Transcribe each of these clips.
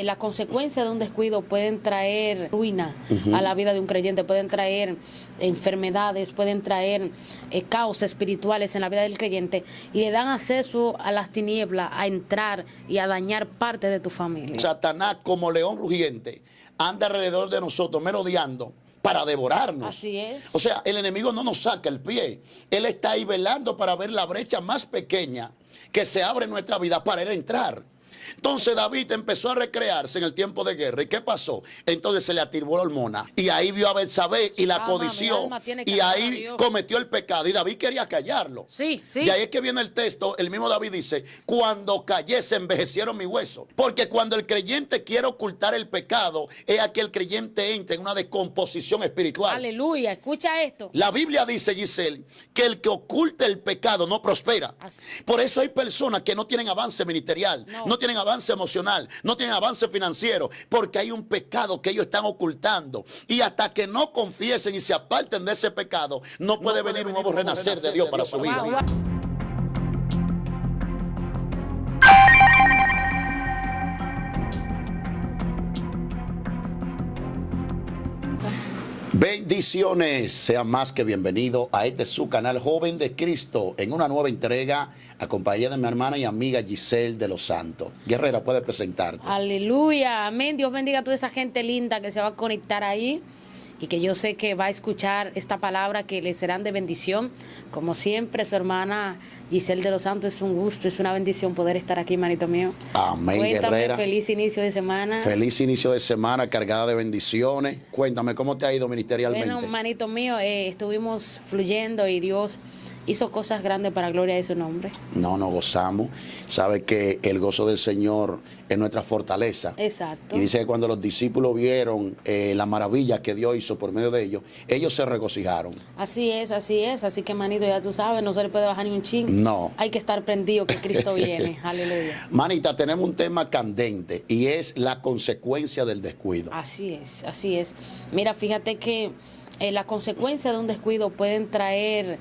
Las consecuencias de un descuido pueden traer ruina a la vida de un creyente, pueden traer enfermedades, pueden traer caos espirituales en la vida del creyente y le dan acceso a las tinieblas, a entrar y a dañar parte de tu familia. Satanás, como león rugiente, anda alrededor de nosotros merodeando para devorarnos. Así es. O sea, el enemigo no nos saca el pie. Él está ahí velando para ver la brecha más pequeña que se abre en nuestra vida para él entrar. Entonces David empezó a recrearse en el tiempo de guerra. ¿Y qué pasó? Entonces se le activó la hormona. Y ahí vio a Betsabé y la codició. Y ahí cometió el pecado. Y David quería callarlo. Sí, sí. Y ahí es que viene el texto. El mismo David dice: cuando callé se envejecieron mis huesos. Porque cuando el creyente quiere ocultar el pecado, es a que el creyente entra en una descomposición espiritual. Aleluya, escucha esto. La Biblia dice, Giselle, que el que oculta el pecado no prospera. Así. Por eso hay personas que no tienen avance ministerial, no tienen avance emocional, no tienen avance financiero, porque hay un pecado que ellos están ocultando. Y hasta que no confiesen y se aparten de ese pecado, no puede venir un nuevo renacer de Dios para su vida. Bendiciones, sea más que bienvenido a este su canal Joven de Cristo en una nueva entrega acompañada de mi hermana y amiga Giselle de los Santos. Guerrera, puede presentarte. Aleluya, amén. Dios bendiga a toda esa gente linda que se va a conectar ahí y que yo sé que va a escuchar esta palabra que les serán de bendición. Como siempre, su hermana Giselle de los Santos, es un gusto, es una bendición poder estar aquí, manito mío. Amén. Cuéntame, Guerrera. Feliz inicio de semana. Feliz inicio de semana cargada de bendiciones. Cuéntame, ¿cómo te ha ido ministerialmente? Bueno, manito mío, estuvimos fluyendo y Dios hizo cosas grandes para gloria de su nombre. No, nos gozamos. Sabe que el gozo del Señor es nuestra fortaleza. Exacto. Y dice que cuando los discípulos vieron la maravilla que Dios hizo por medio de ellos se regocijaron. Así es, así es. Así que, manito, ya tú sabes, no se le puede bajar ni un chin. No. Hay que estar prendido que Cristo viene. Aleluya. Manita, tenemos un tema candente y es la consecuencia del descuido. Así es, así es. Mira, fíjate que las consecuencias de un descuido pueden traer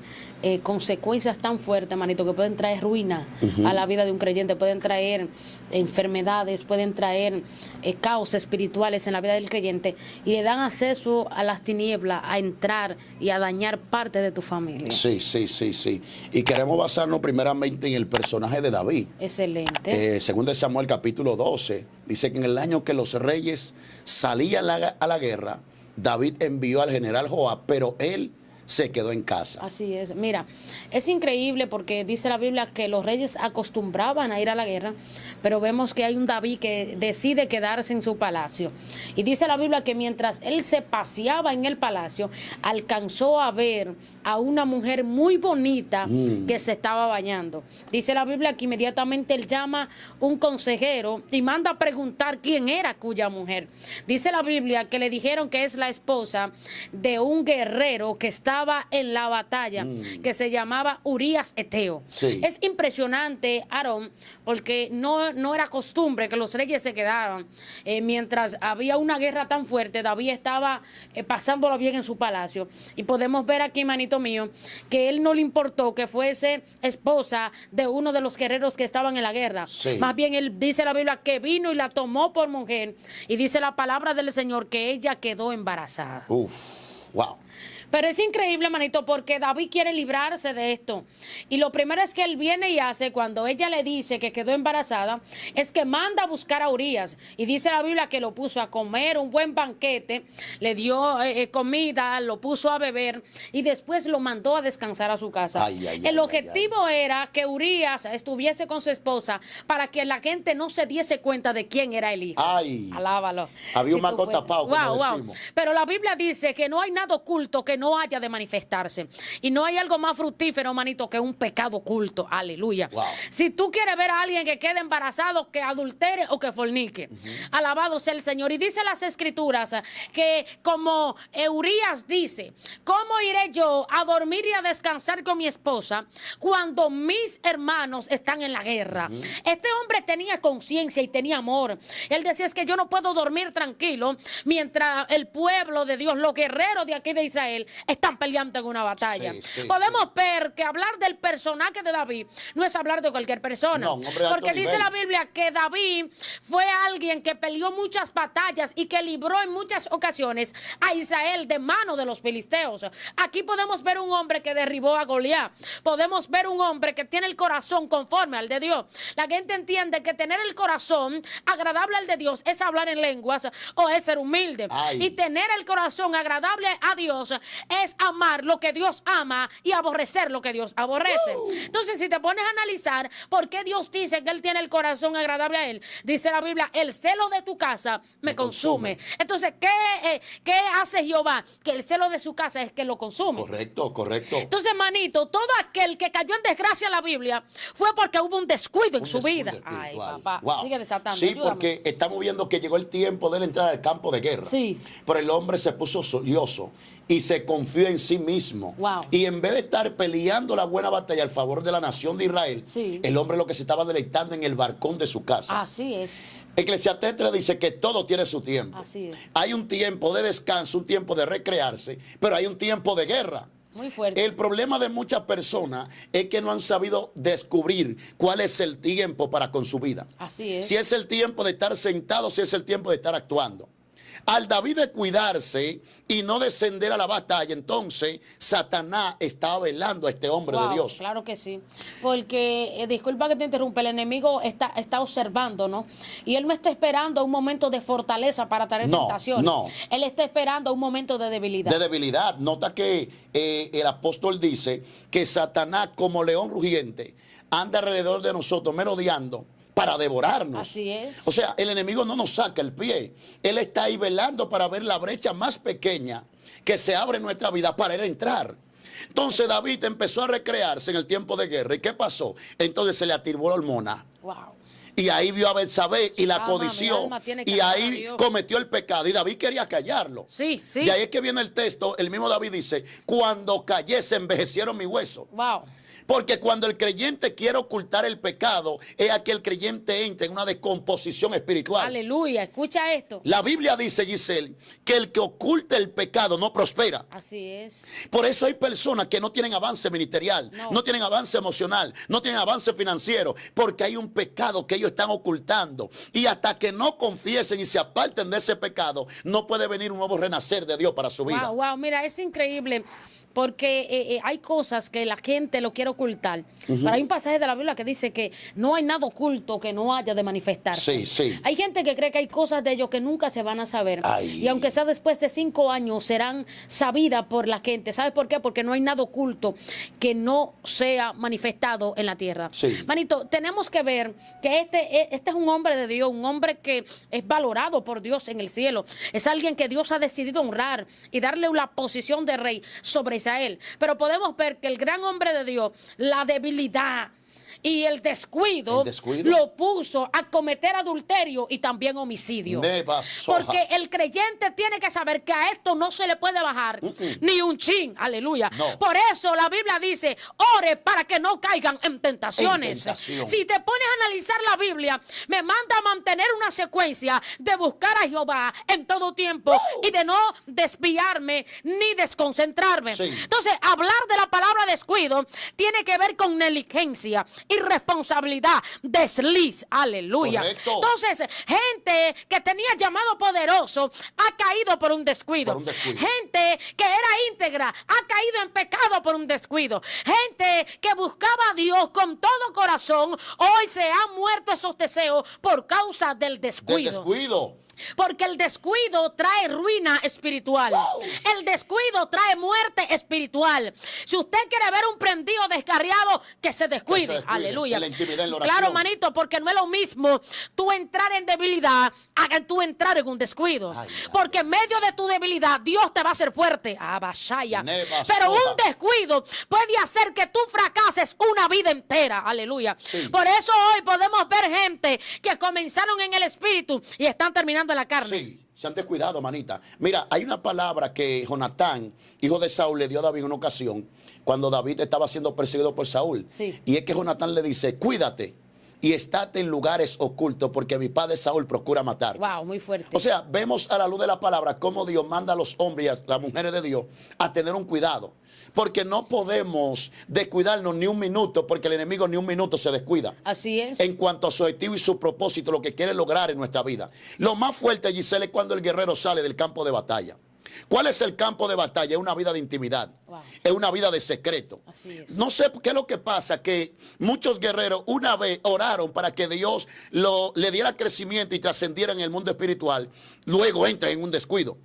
consecuencias tan fuertes, manito, que pueden traer ruina a la vida de un creyente, pueden traer enfermedades, pueden traer caos espirituales en la vida del creyente y le dan acceso a las tinieblas, a entrar y a dañar parte de tu familia. Sí, sí, sí, sí. Y queremos basarnos primeramente en el personaje de David. Excelente. Según de Samuel capítulo 12, dice que en el año que los reyes salían a la guerra, David envió al general Joab, pero él se quedó en casa. Así es. Mira, es increíble porque dice la Biblia que los reyes acostumbraban a ir a la guerra, pero vemos que hay un David que decide quedarse en su palacio. Y dice la Biblia que mientras él se paseaba en el palacio, alcanzó a ver a una mujer muy bonita que se estaba bañando. Dice la Biblia que inmediatamente él llama un consejero y manda a preguntar quién era cuya mujer. Dice la Biblia que le dijeron que es la esposa de un guerrero que estaba en la batalla, que se llamaba Urías Eteo. Sí. Es impresionante, Aarón, porque no era costumbre que los reyes se quedaran. Mientras había una guerra tan fuerte, David estaba pasándolo bien en su palacio. Y podemos ver aquí, manito mío, que él no le importó que fuese esposa de uno de los guerreros que estaban en la guerra. Sí. Más bien, él dice la Biblia que vino y la tomó por mujer. Y dice la palabra del Señor que ella quedó embarazada. Uf, wow. Pero es increíble, manito, porque David quiere librarse de esto. Y lo primero es que él viene y hace cuando ella le dice que quedó embarazada, es que manda a buscar a Urías. Y dice la Biblia que lo puso a comer un buen banquete, le dio comida, lo puso a beber y después lo mandó a descansar a su casa. El objetivo era que Urías estuviese con su esposa para que la gente no se diese cuenta de quién era el hijo. Ay. Alábalo. Había un maco tapado, como Wow. decimos. Pero la Biblia dice que no hay nada oculto que no haya de manifestarse. Y no hay algo más fructífero, manito, que un pecado oculto. Aleluya. Wow. Si tú quieres ver a alguien que quede embarazado, que adultere o que fornique, alabado sea el Señor. Y dice las Escrituras que como Urías dice, ¿cómo iré yo a dormir y a descansar con mi esposa cuando mis hermanos están en la guerra? Este hombre tenía conciencia y tenía amor. Él decía, es que yo no puedo dormir tranquilo mientras el pueblo de Dios, los guerreros de aquí de Israel, Israel están peleando en una batalla. Podemos ver que hablar del personaje de David no es hablar de cualquier persona. No, un hombre de alto porque dice nivel. la Biblia que David fue alguien que peleó muchas batallas y que libró en muchas ocasiones a Israel de mano de los filisteos. Aquí podemos ver un hombre que derribó a Goliat. Podemos ver un hombre que tiene el corazón conforme al de Dios. La gente entiende que tener el corazón agradable al de Dios es hablar en lenguas o es ser humilde. Y tener el corazón agradable a Dios es amar lo que Dios ama y aborrecer lo que Dios aborrece. Entonces, si te pones a analizar por qué Dios dice que Él tiene el corazón agradable a Él, dice la Biblia, el celo de tu casa me consume. Entonces, ¿qué hace Jehová? Que el celo de su casa es que lo consume. Correcto, correcto. Entonces, manito, todo aquel que cayó en desgracia en la Biblia fue porque hubo un descuido en su vida. Ay, papá, sigue desatando. Sí, ayúdame. porque estamos viendo que llegó el tiempo de él entrar al campo de guerra. Sí. Pero el hombre se puso solioso y se confió en sí mismo. Wow. Y en vez de estar peleando la buena batalla al favor de la nación de Israel, Sí. el hombre lo que se estaba deleitando en el balcón de su casa. Así es. Eclesiastés 3 dice que todo tiene su tiempo. Así es. Hay un tiempo de descanso, un tiempo de recrearse, pero hay un tiempo de guerra. Muy fuerte. El problema de muchas personas es que no han sabido descubrir cuál es el tiempo para con su vida. Así es. Si es el tiempo de estar sentado, si es el tiempo de estar actuando. Al David de cuidarse y no descender a la batalla, entonces Satanás estaba velando a este hombre de Dios. Claro que sí. Porque, disculpa que te interrumpa, el enemigo está observando, ¿no? Y él no está esperando un momento de fortaleza para traer tentaciones. No. Él está esperando un momento de debilidad. De debilidad. Nota que el apóstol dice que Satanás, como león rugiente, anda alrededor de nosotros merodeando para devorarnos. Así es. O sea, el enemigo no nos saca el pie. Él está ahí velando para ver la brecha más pequeña que se abre en nuestra vida para él entrar. Entonces David empezó a recrearse en el tiempo de guerra. ¿Y qué pasó? Entonces se le activó la hormona. Wow. Y ahí vio a Betsabé y la Mi codició. alma tiene que Y alabar a ahí Dios. cometió el pecado. Y David quería callarlo. Sí, sí. Y ahí es que viene el texto. El mismo David dice: cuando callé se envejecieron mis huesos. Wow. Porque cuando el creyente quiere ocultar el pecado, es a que el creyente entra en una descomposición espiritual. Aleluya. Escucha esto. La Biblia dice, Giselle, que el que oculta el pecado no prospera. Así es. Por eso hay personas que no tienen avance ministerial, no tienen avance emocional, no tienen avance financiero, porque hay un pecado que ellos están ocultando. Y hasta que no confiesen y se aparten de ese pecado, no puede venir un nuevo renacer de Dios para su vida. Wow, mira, es increíble. Porque hay cosas que la gente lo quiere ocultar. Pero hay un pasaje de la Biblia que dice que no hay nada oculto que no haya de manifestarse. Sí, sí. Hay gente que cree que hay cosas de ellos que nunca se van a saber. Ay. Y aunque sea después de 5 años, serán sabidas por la gente. ¿Sabes por qué? Porque no hay nada oculto que no sea manifestado en la tierra. Sí. Manito, tenemos que ver que este es un hombre de Dios, un hombre que es valorado por Dios en el cielo. Es alguien que Dios ha decidido honrar y darle una posición de rey sobre Israel. Pero podemos ver que el gran hombre de Dios, la debilidad y el descuido lo puso a cometer adulterio y también homicidio. Porque el creyente tiene que saber que a esto no se le puede bajar ni un chin. Aleluya. No. Por eso la Biblia dice, ore para que no caigan en tentaciones. Si te pones a analizar la Biblia, me manda a mantener una secuencia de buscar a Jehová en todo tiempo y de no desviarme ni desconcentrarme. Sí. Entonces, hablar de la palabra descuido tiene que ver con negligencia, irresponsabilidad, desliz, aleluya. Correcto. Entonces, gente que tenía llamado poderoso ha caído por un descuido. Gente que era íntegra ha caído en pecado por un descuido. Gente que buscaba a Dios con todo corazón, hoy se han muerto esos deseos por causa del descuido. Porque el descuido trae ruina espiritual. El descuido trae muerte espiritual. Si usted quiere ver un prendido descarriado, que se descuide. Aleluya. Claro, manito, porque no es lo mismo tú entrar en debilidad a tú entrar en un descuido. Porque en medio de tu debilidad, Dios te va a hacer fuerte. Pero un descuido puede hacer que tú fracases una vida entera. Aleluya. Sí. Por eso hoy podemos ver gente que comenzaron en el espíritu y están terminando en la carne. Sí, se han descuidado, manita. Mira, hay una palabra que Jonatán, hijo de Saúl, le dio a David en una ocasión, cuando David estaba siendo perseguido por Saúl. Sí. Y es que Jonatán le dice, cuídate y estate en lugares ocultos, porque mi padre Saúl procura matar. Wow, muy fuerte. O sea, vemos a la luz de la palabra cómo Dios manda a los hombres y a las mujeres de Dios a tener un cuidado. Porque no podemos descuidarnos ni un minuto, porque el enemigo ni un minuto se descuida. Así es. En cuanto a su objetivo y su propósito, lo que quiere lograr en nuestra vida. Lo más fuerte, Giselle, es cuando el guerrero sale del campo de batalla. ¿Cuál es el campo de batalla? Es una vida de intimidad. Wow. Es una vida de secreto. Así es. No sé qué es lo que pasa, que muchos guerreros una vez oraron para que Dios le diera crecimiento y trascendiera en el mundo espiritual. Luego entra en un descuido.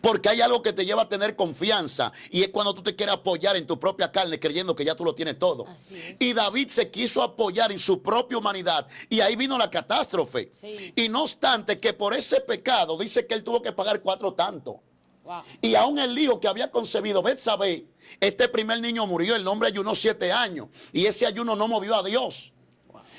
Porque hay algo que te lleva a tener confianza, y es cuando tú te quieres apoyar en tu propia carne creyendo que ya tú lo tienes todo. Y David se quiso apoyar en su propia humanidad, y ahí vino la catástrofe. Sí. Y no obstante que por ese pecado dice que él tuvo que pagar 4 tantos. Wow. Y aún el hijo que había concebido Betsabé, este primer niño murió, el hombre ayunó 7 años, y ese ayuno no movió a Dios.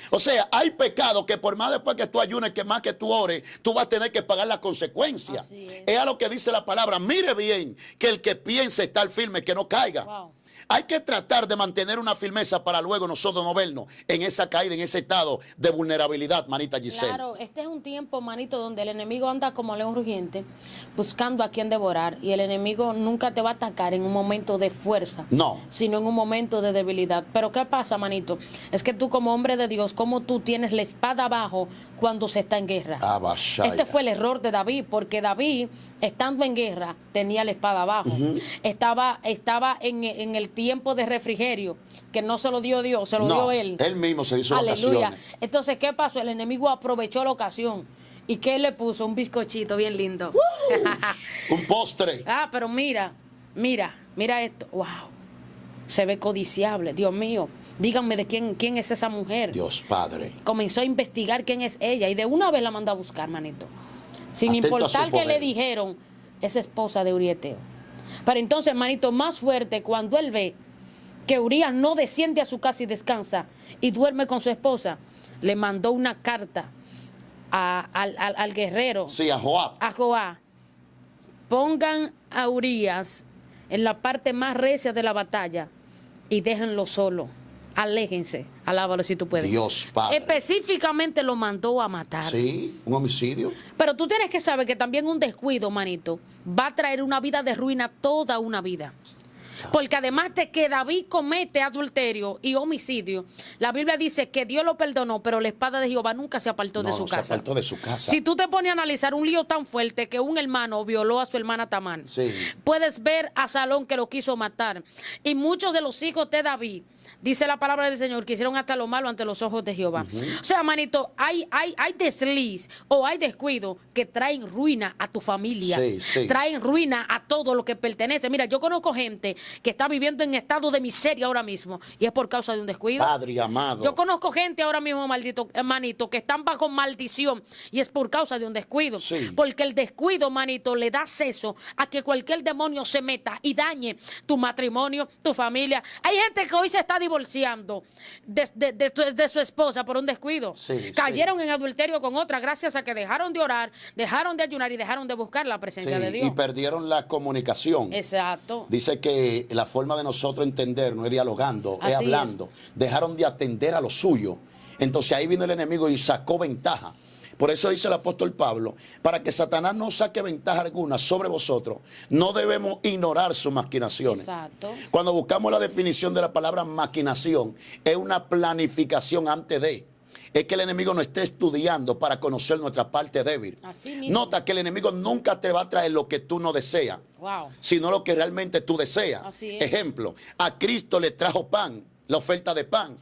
O sea, hay pecados que por más después que tú ayunes, que más que tú ores, tú vas a tener que pagar las consecuencias. Es a lo que dice la palabra. Mire bien, que el que piense estar firme, que no caiga. Wow. Hay que tratar de mantener una firmeza para luego nosotros no vernos en esa caída, en ese estado de vulnerabilidad, manita Giselle. Claro, este es un tiempo, manito, donde el enemigo anda como león rugiente, buscando a quien devorar. Y el enemigo nunca te va a atacar en un momento de fuerza, no, sino en un momento de debilidad. Pero ¿qué pasa, manito? Es que tú como hombre de Dios, como tú tienes la espada abajo cuando se está en guerra. Este fue el error de David, porque David, estando en guerra, tenía la espada abajo. Estaba en el tiempo de refrigerio, que no se lo dio Dios, se lo dio él. Él mismo se hizo la ocasión. Aleluya. Entonces, ¿qué pasó? El enemigo aprovechó la ocasión. ¿Y qué le puso? Un bizcochito bien lindo. Un postre. Pero mira esto. Wow. Se ve codiciable, Dios mío. Díganme de quién es esa mujer. Dios Padre. Comenzó a investigar quién es ella y de una vez la mandó a buscar, manito. Sin importar que le dijeron, es esposa de Urieteo. Pero entonces, manito, más fuerte cuando él ve que Urías no desciende a su casa y descansa y duerme con su esposa, le mandó una carta al guerrero. Sí, a Joab. A Joab. Pongan a Urías en la parte más recia de la batalla y déjenlo solo. Aléjense. Alábalo si tú puedes. Dios Padre. Específicamente lo mandó a matar. Sí, un homicidio. Pero tú tienes que saber que también un descuido, manito, va a traer una vida de ruina toda una vida. Porque además de que David comete adulterio y homicidio, la Biblia dice que Dios lo perdonó, pero la espada de Jehová nunca se apartó de su casa. Se apartó de su casa. Si tú te pones a analizar un lío tan fuerte que un hermano violó a su hermana Tamar, puedes ver a Salón que lo quiso matar. Y muchos de los hijos de David, dice la palabra del Señor, que hicieron hasta lo malo ante los ojos de Jehová. O sea, manito, hay desliz o hay descuido que traen ruina a tu familia. Traen ruina a todo lo que pertenece. Mira, yo conozco gente que está viviendo en estado de miseria ahora mismo y es por causa de un descuido. Padre amado. Yo conozco gente ahora mismo, maldito, manito, que están bajo maldición y es por causa de un descuido. Porque el descuido, manito, le da acceso a que cualquier demonio se meta y dañe tu matrimonio, tu familia. Hay gente que hoy se está divorciando de su esposa por un descuido. Cayeron en adulterio con otra gracias a que dejaron de orar, dejaron de ayunar y dejaron de buscar la presencia de Dios. Y perdieron la comunicación. Exacto. Dice que la forma de nosotros entender no es dialogando, es hablando. Dejaron de atender a lo suyo. Entonces ahí vino el enemigo y sacó ventaja. Por eso dice el apóstol Pablo, para que Satanás no saque ventaja alguna sobre vosotros, no debemos ignorar sus maquinaciones. Exacto. Cuando buscamos la definición de la palabra maquinación, es una planificación antes de. Es que el enemigo no esté estudiando para conocer nuestra parte débil. Así mismo. Nota que el enemigo nunca te va a traer lo que tú no deseas, sino lo que realmente tú deseas. Así es. Ejemplo, a Cristo le trajo pan, la oferta de pan.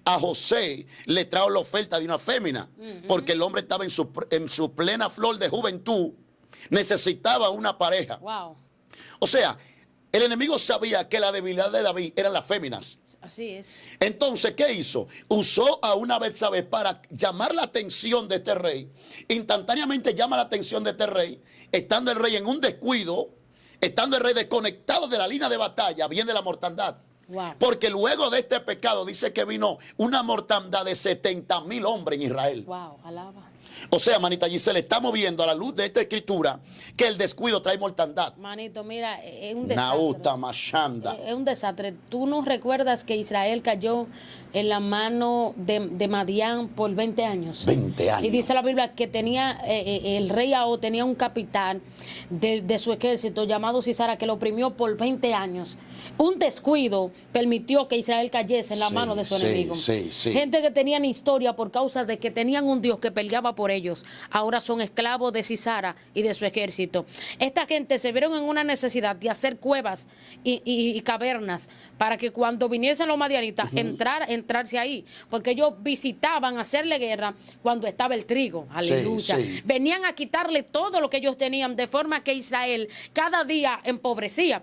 A José le trajo la oferta de una fémina, porque el hombre estaba en su plena flor de juventud, necesitaba una pareja. O sea, el enemigo sabía que la debilidad de David eran las féminas. Así es. Entonces, ¿qué hizo? Usó a una Betsabé para llamar la atención de este rey. Instantáneamente llama la atención de este rey, estando el rey en un descuido, estando el rey desconectado de la línea de batalla, viene la mortandad. Porque luego de este pecado dice que vino una mortandad de 70,000 hombres en Israel. Alaba. O sea, manita Giselle, estamos viendo a la luz de esta escritura que el descuido trae mortandad. Manito, mira, es un desastre. Nauta Mashanda. Es un desastre. ¿Tú no recuerdas que Israel cayó en la mano de Madián por 20 años? 20 años. Y dice la Biblia que tenía el rey Ahab tenía un capitán de su ejército llamado Sisara que lo oprimió por 20 años. Un descuido permitió que Israel cayese en la mano de su enemigo. Gente que tenían historia por causa de que tenían un Dios que peleaba por ellos, ahora son esclavos de Sisara y de su ejército. Esta gente se vieron en una necesidad de hacer cuevas y cavernas para que cuando viniesen los madianitas entrarse ahí, porque ellos visitaban hacerle guerra cuando estaba el trigo. Aleluya. Venían a quitarle todo lo que ellos tenían, de forma que Israel cada día empobrecía.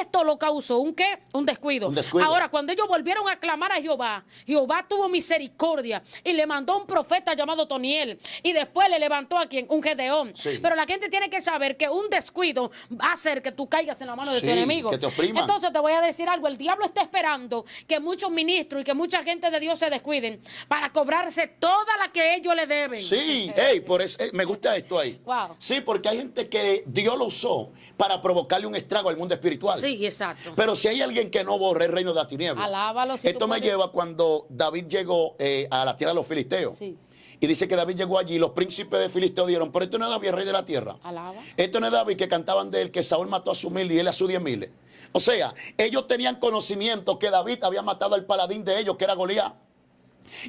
Esto lo causó ¿un qué? Un descuido. Ahora, cuando ellos volvieron a clamar a Jehová, Jehová tuvo misericordia y le mandó un profeta llamado Toniel, y después le levantó a quien, un Gedeón. Pero la gente tiene que saber que un descuido va a hacer que tú caigas en la mano de tu enemigo. Que te opriman. Entonces te voy a decir algo, el diablo está esperando que muchos ministros y que mucha gente de Dios se descuiden para cobrarse toda la que ellos le deben. Sí, por eso me gusta esto ahí. Wow. Sí, porque hay gente que Dios lo usó para provocarle un estrago al mundo espiritual. Sí, exacto. Pero si hay alguien que no borre el reino de la tiniebla. Alábalo. Si esto me lleva cuando David llegó a la tierra de los filisteos. Sí. Y dice que David llegó allí, los príncipes de Filisteo dijeron, pero esto no es David, el rey de la tierra. Alaba. Esto no es David, que cantaban de él, que Saúl mató a su 1000 y él a sus 10,000. O sea, ellos tenían conocimiento que David había matado al paladín de ellos, que era Goliat.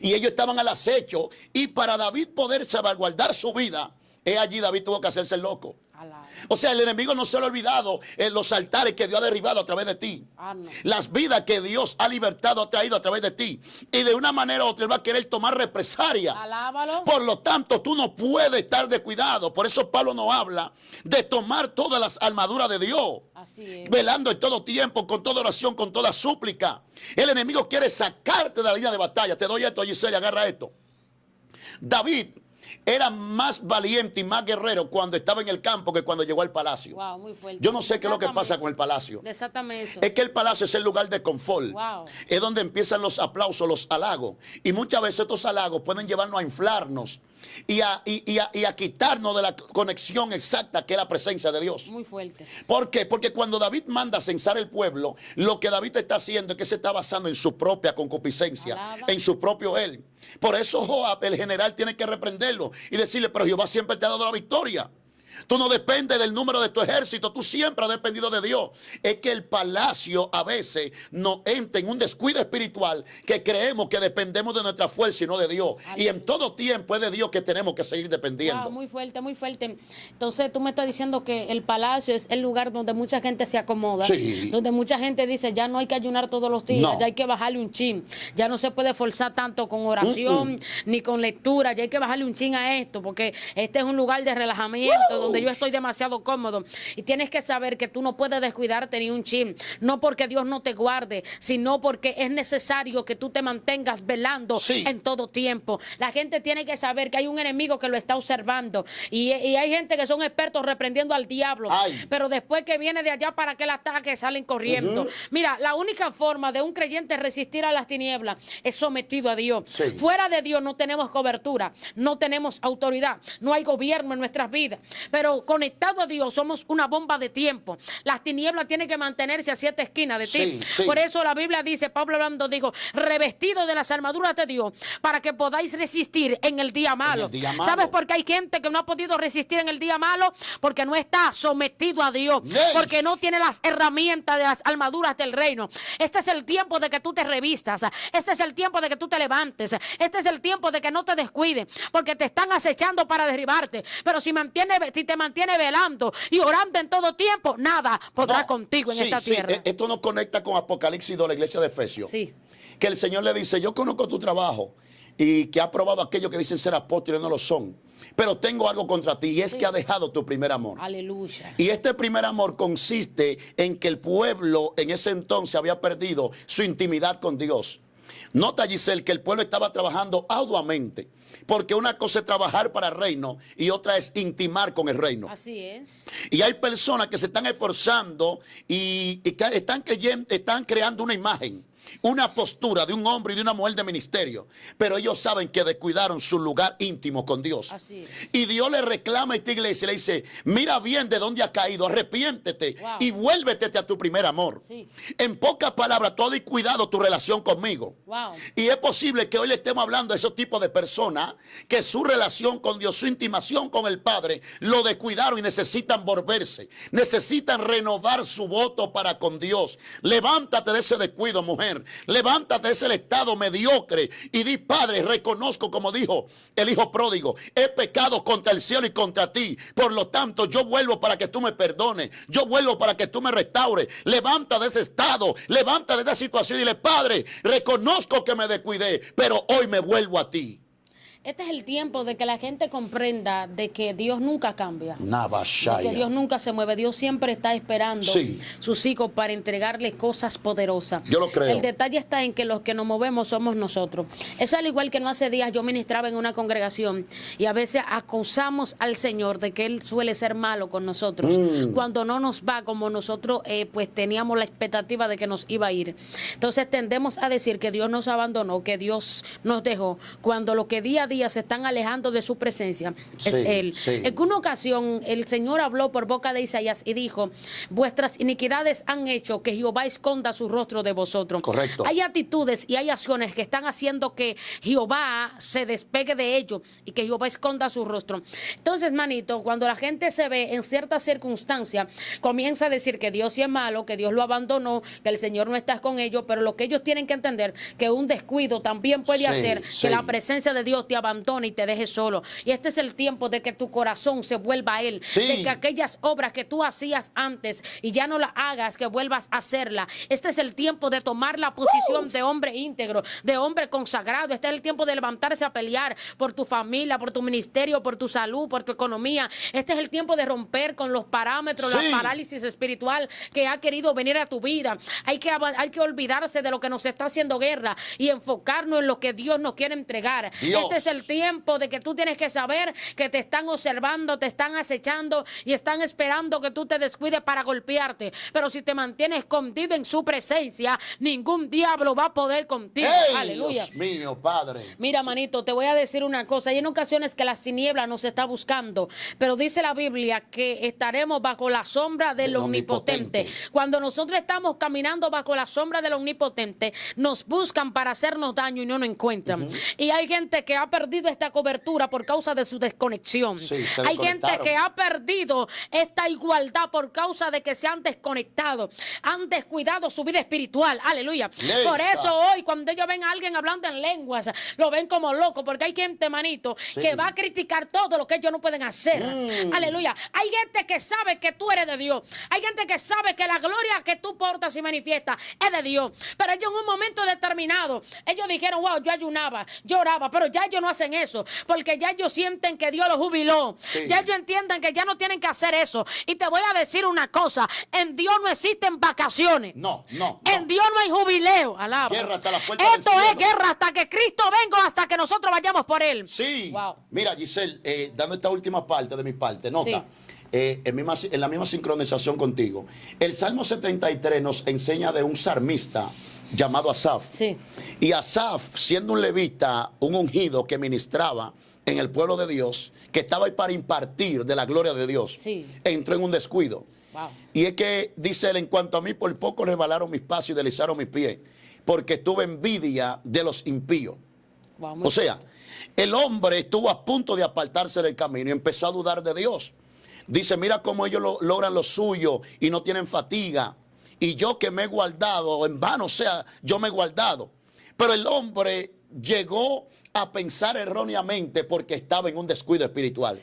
Y ellos estaban al acecho, y para David poder salvaguardar su vida, allí David tuvo que hacerse el loco. O sea, el enemigo no se le ha olvidado los altares que Dios ha derribado a través de ti. No. Las vidas que Dios ha libertado, ha traído a través de ti. Y de una manera u otra él va a querer tomar represalia. Alábalo. Por lo tanto, tú no puedes estar descuidado. Por eso Pablo nos habla de tomar todas las armaduras de Dios. Así es. Velando en todo tiempo, con toda oración, con toda súplica. El enemigo quiere sacarte de la línea de batalla. Te doy esto, Giselle, agarra esto. David era más valiente y más guerrero cuando estaba en el campo que cuando llegó al palacio. Wow, muy fuerte. Yo no sé qué es lo que pasa con el palacio. Desátame eso. Es que el palacio es el lugar de confort. Wow. Es donde empiezan los aplausos, los halagos. Y muchas veces estos halagos pueden llevarnos a inflarnos y a quitarnos de la conexión exacta que es la presencia de Dios. Muy fuerte. ¿Por qué? Porque cuando David manda a censar el pueblo, lo que David está haciendo es que se está basando en su propia concupiscencia, en su propio él. Por eso Joab, el general, tiene que reprenderlo y decirle, pero Jehová siempre te ha dado la victoria. Tú no dependes del número de tu ejército, tú siempre has dependido de Dios. Es que el palacio a veces nos entra en un descuido espiritual que creemos que dependemos de nuestra fuerza y no de Dios. Aleluya. Y en todo tiempo es de Dios que tenemos que seguir dependiendo. Wow, muy fuerte, muy fuerte. Entonces tú me estás diciendo que el palacio es el lugar donde mucha gente se acomoda, donde mucha gente dice ya no hay que ayunar todos los días, ya hay que bajarle un chin, ya no se puede forzar tanto con oración ni con lectura, ya hay que bajarle un chin a esto, porque este es un lugar de relajamiento, donde yo estoy demasiado cómodo. Y tienes que saber que tú no puedes descuidarte ni un chin, no porque Dios no te guarde, sino porque es necesario que tú te mantengas velando en todo tiempo. La gente tiene que saber que hay un enemigo que lo está observando, y hay gente que son expertos reprendiendo al diablo, pero después que viene de allá para que el ataque salen corriendo. Mira, la única forma de un creyente resistir a las tinieblas es sometido a Dios. Fuera de Dios no tenemos cobertura, no tenemos autoridad, no hay gobierno en nuestras vidas. Pero conectado a Dios somos una bomba de tiempo. Las tinieblas tienen que mantenerse a 7 esquinas de ti. Por eso la Biblia dice, Pablo hablando dijo, revestido de las armaduras de Dios para que podáis resistir en el día malo. ¿Sabes por qué hay gente que no ha podido resistir en el día malo? Porque no está sometido a Dios, porque no tiene las herramientas de las armaduras del reino. Este es el tiempo de que tú te revistas, este es el tiempo de que tú te levantes, este es el tiempo de que no te descuides, porque te están acechando para derribarte. Pero si te mantiene velando y orando en todo tiempo, nada podrá contigo en esta tierra. Esto nos conecta con Apocalipsis 2, la iglesia de Efesios. Que el Señor le dice, yo conozco tu trabajo y que ha probado aquellos que dicen ser apóstoles, no lo son. Pero tengo algo contra ti, y es que ha dejado tu primer amor. Aleluya. Y este primer amor consiste en que el pueblo en ese entonces había perdido su intimidad con Dios. Nota, Giselle, que el pueblo estaba trabajando arduamente, porque una cosa es trabajar para el reino y otra es intimar con el reino. Así es. Y hay personas que se están esforzando y están creando una imagen. una postura de un hombre y de una mujer de ministerio, pero ellos saben que descuidaron su lugar íntimo con Dios. Así es. Y Dios le reclama a esta iglesia y le dice, mira bien de dónde has caído, arrepiéntete y vuélvete a tu primer amor. Sí. En pocas palabras, tú has descuidado tu relación conmigo. Y es posible que hoy le estemos hablando a esos tipos de personas que su relación con Dios, su intimación con el Padre, lo descuidaron y necesitan volverse, necesitan renovar su voto para con Dios. Levántate de ese descuido, mujer. Levántate de ese estado mediocre y di, Padre, reconozco, como dijo el hijo pródigo, he pecado contra el cielo y contra ti. Por lo tanto, yo vuelvo para que tú me perdones. Yo vuelvo para que tú me restaures. Levanta de ese estado, levanta de esa situación y dile, Padre, reconozco que me descuidé, pero hoy me vuelvo a ti. Este es el tiempo de que la gente comprenda de que Dios nunca cambia, de que Dios nunca se mueve. Dios siempre está esperando sus hijos para entregarle cosas poderosas. Yo lo creo. El detalle está en que los que nos movemos somos nosotros. Es al igual que no hace días yo ministraba en una congregación y a veces acusamos al Señor de que Él suele ser malo con nosotros cuando no nos va como nosotros pues teníamos la expectativa de que nos iba a ir. Entonces tendemos a decir que Dios nos abandonó, que Dios nos dejó, cuando lo que día a día se están alejando de su presencia es Él. En una ocasión el Señor habló por boca de Isaías y dijo, vuestras iniquidades han hecho que Jehová esconda su rostro de vosotros. Correcto. Hay actitudes y hay acciones que están haciendo que Jehová se despegue de ellos y que Jehová esconda su rostro. Entonces, manito, cuando la gente se ve en ciertas circunstancias, comienza a decir que Dios sí es malo, que Dios lo abandonó, que el Señor no está con ellos, pero lo que ellos tienen que entender que un descuido también puede hacer que la presencia de Dios te abandone y te deje solo. Y este es el tiempo de que tu corazón se vuelva a Él, de que aquellas obras que tú hacías antes y ya no las hagas, que vuelvas a hacerla. Este es el tiempo de tomar la posición de hombre íntegro, de hombre consagrado. Este es el tiempo de levantarse a pelear por tu familia, por tu ministerio, por tu salud, por tu economía. Este es el tiempo de romper con los parámetros, la parálisis espiritual que ha querido venir a tu vida. Hay que olvidarse de lo que nos está haciendo guerra y enfocarnos en lo que Dios nos quiere entregar. Este es el tiempo de que tú tienes que saber que te están observando, te están acechando y están esperando que tú te descuides para golpearte. Pero si te mantienes escondido en su presencia, ningún diablo va a poder contigo. Aleluya. Dios mío, Padre. Mira, manito, te voy a decir una cosa. Hay en ocasiones que las tinieblas nos está buscando, pero dice la Biblia que estaremos bajo la sombra del Omnipotente. Cuando nosotros estamos caminando bajo la sombra del Omnipotente, nos buscan para hacernos daño y no nos encuentran. Y hay gente que ha perdido esta cobertura por causa de su desconexión. Hay gente que ha perdido esta igualdad por causa de que se han desconectado, han descuidado su vida espiritual. Aleluya. Por eso hoy cuando ellos ven a alguien hablando en lenguas, lo ven como loco, porque hay gente, manito, que va a criticar todo lo que ellos no pueden hacer. Aleluya. Hay gente que sabe que tú eres de Dios. Hay gente que sabe que la gloria que tú portas y manifiestas es de Dios. Pero ellos en un momento determinado, ellos dijeron, wow, yo ayunaba, yo oraba, pero ya ellos no hacen eso, porque ya ellos sienten que Dios los jubiló. Ya ellos entienden que ya no tienen que hacer eso. Y te voy a decir una cosa, en Dios no existen vacaciones. En Dios no hay jubileo. Alaba. Guerra hasta la puerta Esto del es cielo. guerra hasta que Cristo venga, hasta que nosotros vayamos por Él. Wow. Mira, Giselle, dando esta última parte de mi parte, nota. En la misma sincronización contigo, el Salmo 73 nos enseña de un salmista llamado Asaf. Y Asaf, siendo un levita, un ungido que ministraba en el pueblo de Dios, que estaba ahí para impartir de la gloria de Dios, entró en un descuido. Y es que, dice él, en cuanto a mí, por poco resbalaron mis pasos y deslizaron mis pies, porque tuve envidia de los impíos. O sea, el hombre estuvo a punto de apartarse del camino y empezó a dudar de Dios. Dice, mira cómo ellos logran lo suyo y no tienen fatiga. Y yo que me he guardado, en vano, o sea, yo me he guardado. Pero el hombre llegó a pensar erróneamente porque estaba en un descuido espiritual.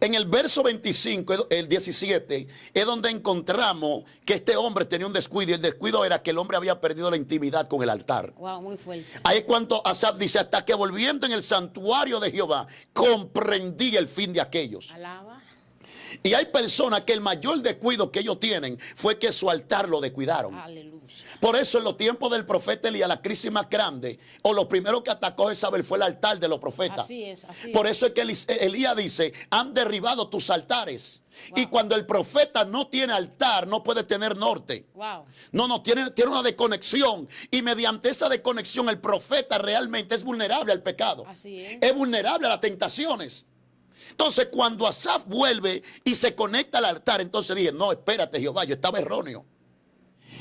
En el verso 25, el 17, es donde encontramos que este hombre tenía un descuido. Y el descuido era que el hombre había perdido la intimidad con el altar. Muy fuerte. Ahí es cuando Asaf dice, hasta que volviendo en el santuario de Jehová, comprendí el fin de aquellos. Alaba. Y hay personas que el mayor descuido que ellos tienen fue que su altar lo descuidaron. Aleluya. Por eso en los tiempos del profeta Elías, la crisis más grande, o lo primero que atacó Jezabel fue el altar de los profetas. Así es, así Por es. eso es que Elías dice, han derribado tus altares. Wow. Y cuando el profeta no tiene altar, no puede tener norte. Wow. No, tiene una desconexión. Y mediante esa desconexión el profeta realmente es vulnerable al pecado. Así es. Es vulnerable a las tentaciones. Entonces cuando Asaf vuelve y se conecta al altar, entonces dije, no, espérate Jehová, yo estaba erróneo.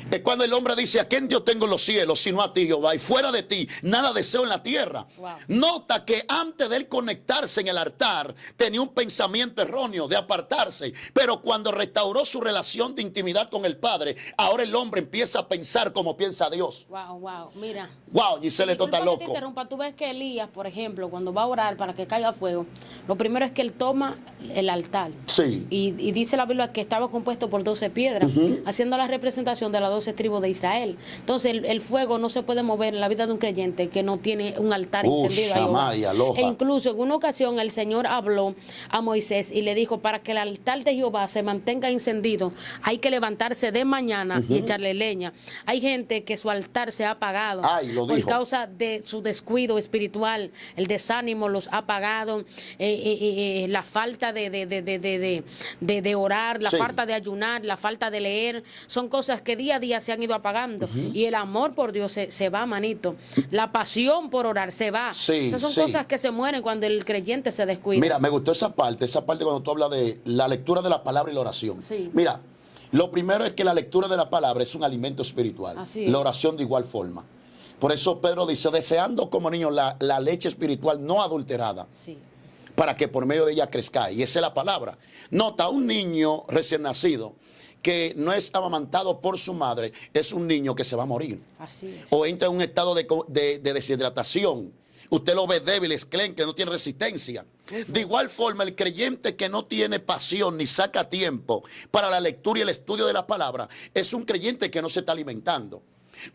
Es cuando el hombre dice, ¿a quién Dios tengo en los cielos sino a ti, Jehová? Y fuera de ti, nada deseo en la tierra. Wow. Nota que antes de él conectarse en el altar, tenía un pensamiento erróneo de apartarse. Pero cuando restauró su relación de intimidad con el Padre, ahora el hombre empieza a pensar como piensa Dios. Wow, wow. Mira. Wow, Giselle, esto está Disculpa que te loco. interrumpa. Tú ves que Elías, por ejemplo, cuando va a orar para que caiga fuego, lo primero es que él toma el altar. Sí. Y dice la Biblia que estaba compuesto por 12 piedras, haciendo la representación de las 12 tribus de Israel. Entonces el fuego no se puede mover en la vida de un creyente que no tiene un altar encendido a Jehová. Shamay, aloha. E incluso en una ocasión el Señor habló a Moisés y le dijo, para que el altar de Jehová se mantenga encendido, hay que levantarse de mañana y echarle leña. Hay gente que su altar se ha apagado por causa de su descuido espiritual, el desánimo los ha apagado, la falta de orar, la falta de ayunar, la falta de leer, son cosas que día a día se han ido apagando. Y el amor por Dios se va, manito. La pasión por orar se va. Esas son cosas que se mueren cuando el creyente se descuida. Mira, me gustó esa parte cuando tú hablas de la lectura de la palabra y la oración. Sí. Mira, lo primero es que la lectura de la palabra es un alimento espiritual. Así es. La oración de igual forma. Por eso Pedro dice, deseando como niño la leche espiritual no adulterada, Sí. para que por medio de ella crezca. Y esa es la palabra. Nota, un niño recién nacido que no es amamantado por su madre, es un niño que se va a morir. Así es. O entra en un estado de deshidratación. Usted lo ve débil, que no tiene resistencia. De igual forma, el creyente que no tiene pasión ni saca tiempo para la lectura y el estudio de la palabra, es un creyente que no se está alimentando.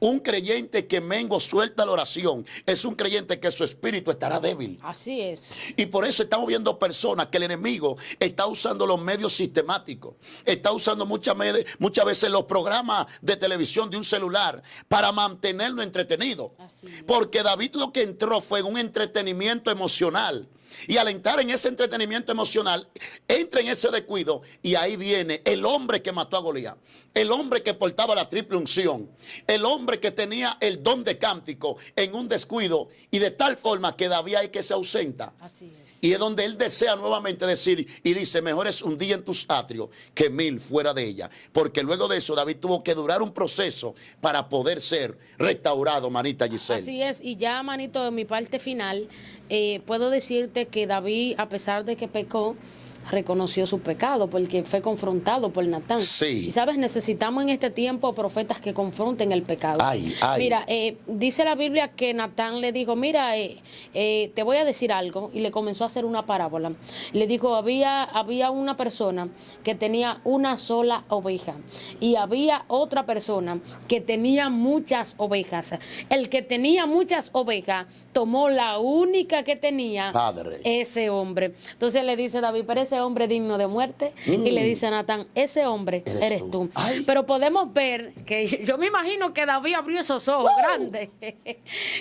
Un creyente que mengo suelta la oración es un creyente que su espíritu estará débil. Así es. Y por eso estamos viendo personas que el enemigo está usando los medios sistemáticos, está usando muchas veces los programas de televisión de un celular para mantenerlo entretenido. Así es. Porque David lo que entró fue en un entretenimiento emocional. Y al entrar en ese entretenimiento emocional, entra en ese descuido y ahí viene el hombre que mató a Goliat, el hombre que portaba la triple unción, el hombre que tenía el don de cántico en un descuido y de tal forma que David hay que se ausenta. Así es. Y es donde él desea nuevamente decir y dice, mejor es un día en tus atrios que 1000 fuera de ella. Porque luego de eso David tuvo que durar un proceso para poder ser restaurado, manita Giselle. Así es, y ya, manito, en mi parte final, puedo decirte que David, a pesar de que pecó, reconoció su pecado porque fue confrontado por Natán. Sí. Y sabes, necesitamos en este tiempo profetas que confronten el pecado. Ay, ay. Mira, dice la Biblia que Natán le dijo, mira, te voy a decir algo, y le comenzó a hacer una parábola. Le dijo, había una persona que tenía una sola oveja y había otra persona que tenía muchas ovejas. El que tenía muchas ovejas tomó la única que tenía, Padre. ese hombre. Entonces le dice David, pero ese hombre digno de muerte. Y le dice a Natán, ese hombre eres tú. Pero podemos ver que yo me imagino que David abrió esos ojos grandes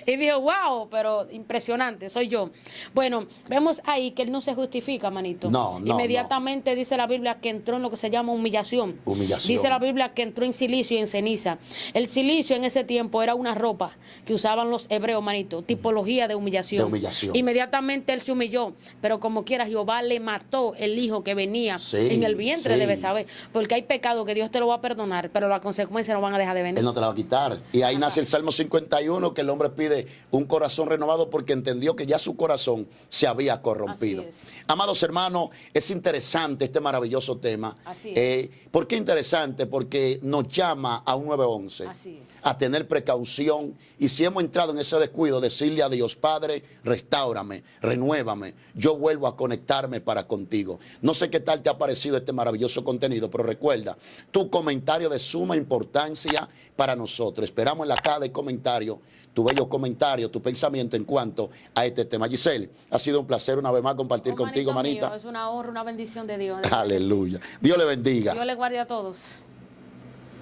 y dijo, wow, pero impresionante, soy yo. Bueno, vemos ahí que él no se justifica, manito. No, Inmediatamente dice la Biblia que entró en lo que se llama humillación. Dice la Biblia que entró en silicio y en ceniza. El silicio en ese tiempo era una ropa que usaban los hebreos, manito, tipología de humillación. Inmediatamente él se humilló, pero como quiera Jehová le mató el hijo que venía en el vientre de Betsabé, porque hay pecado que Dios te lo va a perdonar, pero las consecuencias no van a dejar de venir. Él no te la va a quitar. Y ahí nace el Salmo 51, que el hombre pide un corazón renovado porque entendió que ya su corazón se había corrompido. Amados hermanos, es interesante este maravilloso tema. ¿Por qué interesante? Porque nos llama a un 911, a tener precaución, y si hemos entrado en ese descuido, decirle a Dios, Padre, restáurame, renuévame, yo vuelvo a conectarme para contigo. contigo. No sé qué tal te ha parecido este maravilloso contenido, pero recuerda, tu comentario de suma importancia para nosotros. Esperamos en la caja de comentarios tu bello comentario, tu pensamiento en cuanto a este tema. Giselle, ha sido un placer una vez más compartir contigo, manita. Mío, es una honra, una bendición de Dios. Aleluya. Dios le bendiga. Dios le guarde a todos.